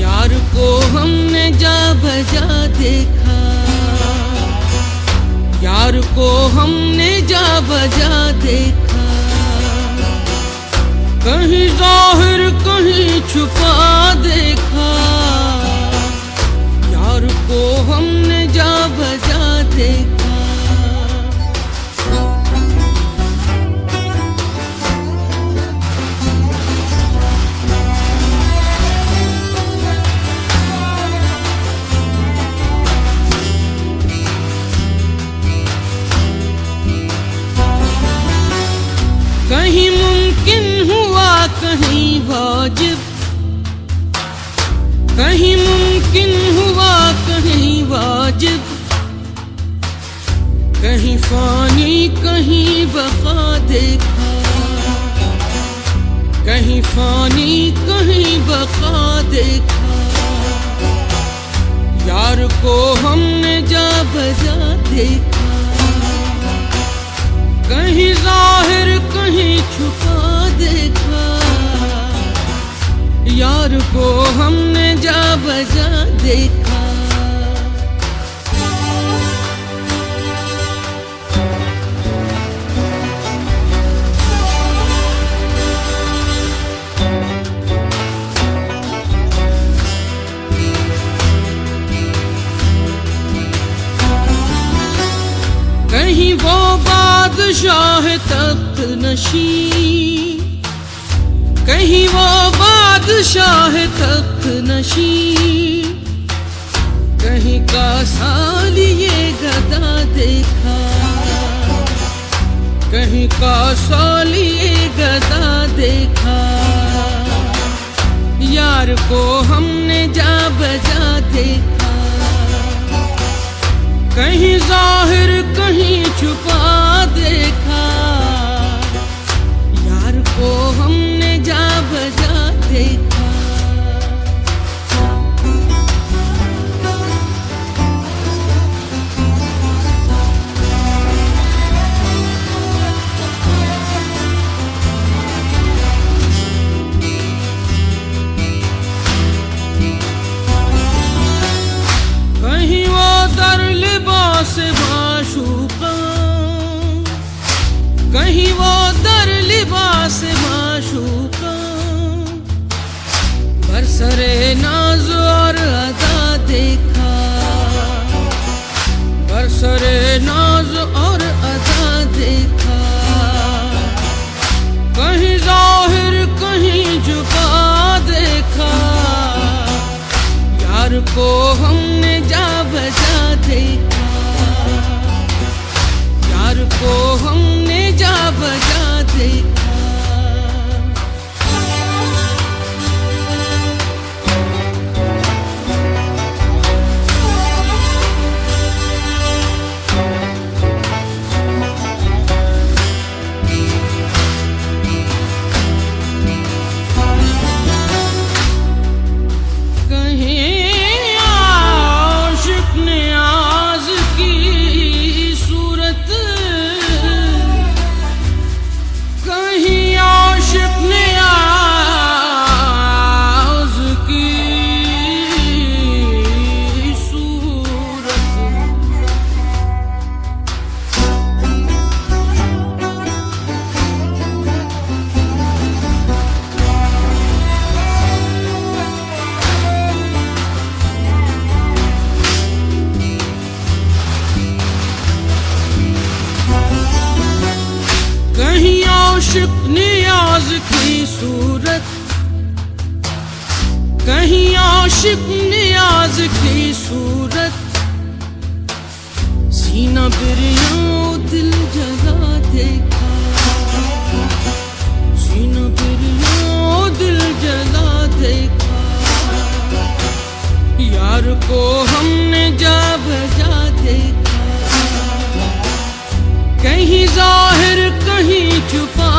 यार को हमने जा बजा देखा, यार को हमने जा बजा देखा, कहीं जाहिर कहीं छुपा देखा। यार को हमने जा बजा देखा। कहीं मुमकिन हुआ कहीं वाजिब, कहीं मुमकिन हुआ कहीं वाजिब, कहीं फानी कहीं बका देखा, कहीं फानी कहीं बका देखा। यार को हमने जा बजा देखा, कहीं जाहिर कहीं छुपा देखा। यार को हमने जा बजा देखा। कहीं वो बादशाह तख्त नशी, कहीं वो बादशाह तख्त नशी, कहीं का सालिए गदा देखा, कहीं का सालिए गदा देखा। यार को हमने जा बजा देखा, कहीं जाहिर कहीं छुपा देखा। यार को हमने जा बजा देखा। कहीं वो दर लिबास माशूका, कहीं वो दर लिबास माशूका, बरसरे नाज और अदा देखा, बरसरे नाज और अदा देखा। कहीं जाहिर कहीं झुका देखा। यार को हमने जा बजा देखा, यार को हमने जा बजा देखा। आशिक नियाज की सूरत, कहीं आशिक नियाज की सूरत, सीना बिरिया दिल जला देखा, सीना बिरिया दिल जला देखा। यार को हमने जा बजा देखा, कहीं जाहिर कहीं छुपा